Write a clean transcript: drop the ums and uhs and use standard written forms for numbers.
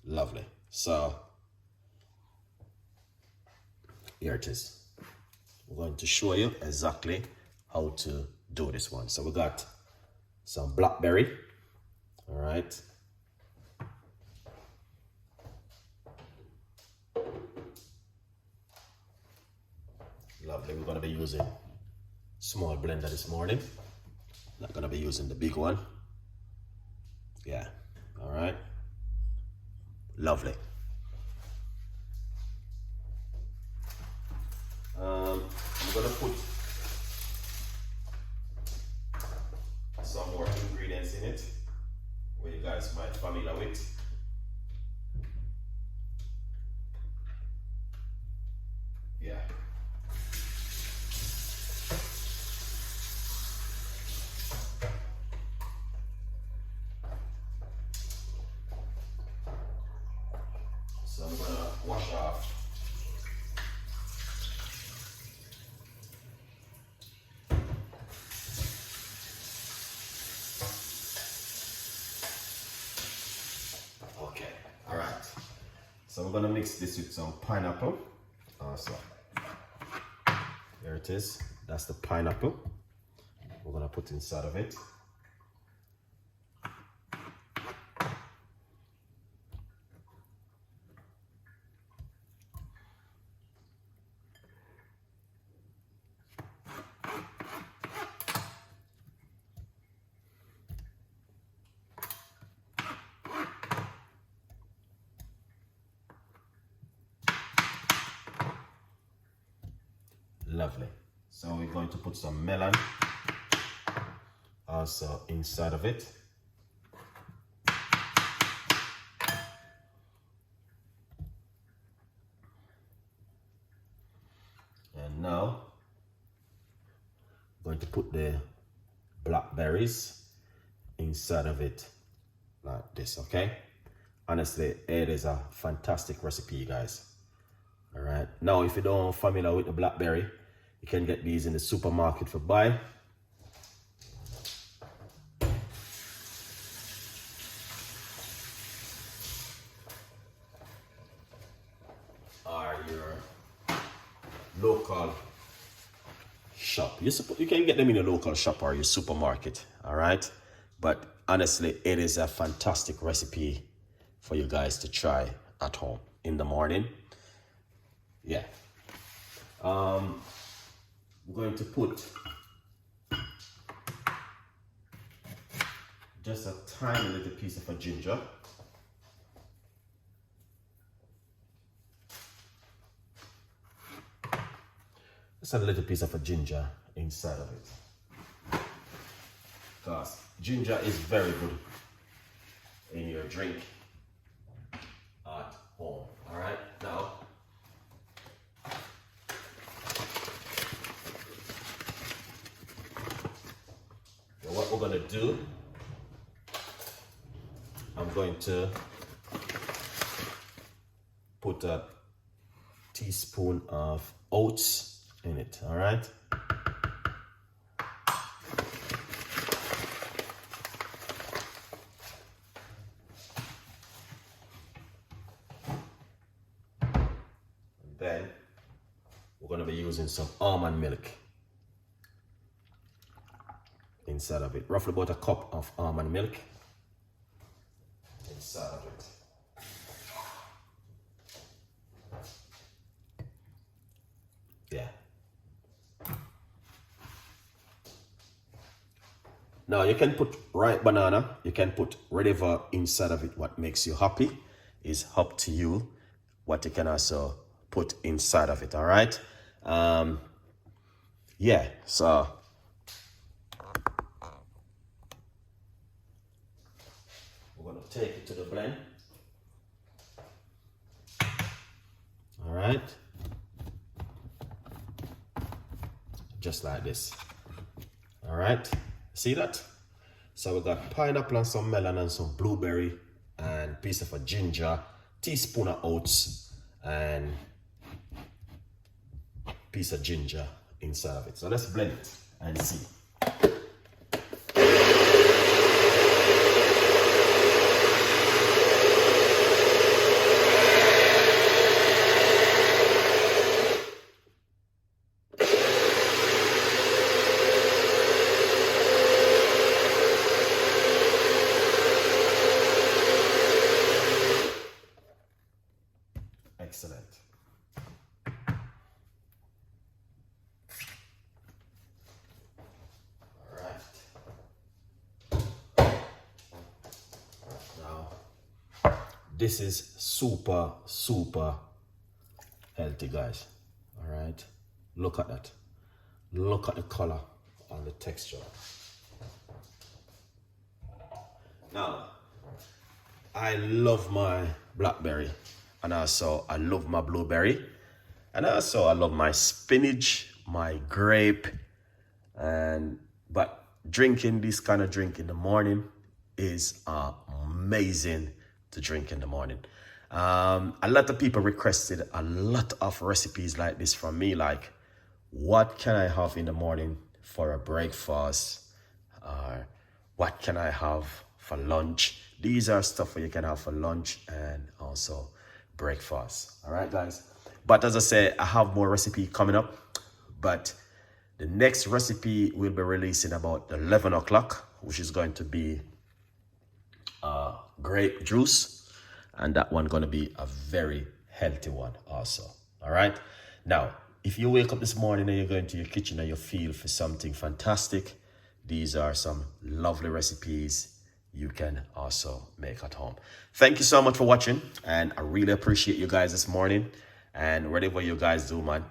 Lovely. So here it is. We're going to show you exactly how to do this one. So we got some blackberry. All right. Lovely. We're going to be using small blender this morning. Not going to be using the big one. Yeah. All right. Lovely. I'm going to put some more ingredients in it where you guys might be familiar with. Yeah. So I'm gonna wash off okay, all right. So we're gonna mix this with some pineapple. So there it is. That's the pineapple. We're gonna put inside of it. Lovely. So we're going to put some melon also inside of it. And now I'm going to put the blackberries inside of it like this, okay? Honestly, it is a fantastic recipe, guys. All right. Now, if you don't familiar with the blackberry, you can get these in the supermarket for buy. Or your local shop. You can get them in your local shop or your supermarket. All right. But honestly, it is a fantastic recipe for you guys to try at home in the morning. Yeah. I'm going to put just a tiny little piece of a ginger. Just a little piece of a ginger inside of it. Because ginger is very good in your drink at home. All right, now what we're gonna do, I'm going to put a teaspoon of oats in it, all right? And then we're gonna be using some almond milk inside of it, roughly about a cup of almond milk inside of it. Yeah. Now you can put ripe banana, you can put whatever inside of it. What makes you happy is up to you. What you can also put inside of it. All right. Yeah. So we're gonna take it to the blend. All right. Just like this. All right. See that? So we got pineapple and some melon and some blueberry and piece of a ginger, teaspoon of oats and piece of ginger inside of it. So let's blend it and see. This is super, super healthy, guys. All right. Look at that. Look at the color and the texture. Now, I love my blackberry, and also I love my blueberry, and also I love my spinach, my grape, but drinking this kind of drink in the morning is amazing to drink in the morning. A lot of people requested a lot of recipes like this from me, like what can I have in the morning for a breakfast, or what can I have for lunch. These are stuff that you can have for lunch and also breakfast. All right, guys. But as I say, I have more recipe coming up, but the next recipe will be releasing about 11 o'clock, which is going to be grape juice, and that one going to be a very healthy one also. All right. Now, if you wake up this morning and you're going to your kitchen and you feel for something fantastic, these are some lovely recipes you can also make at home. Thank you so much for watching, and I really appreciate you guys this morning. And whatever you guys do, man,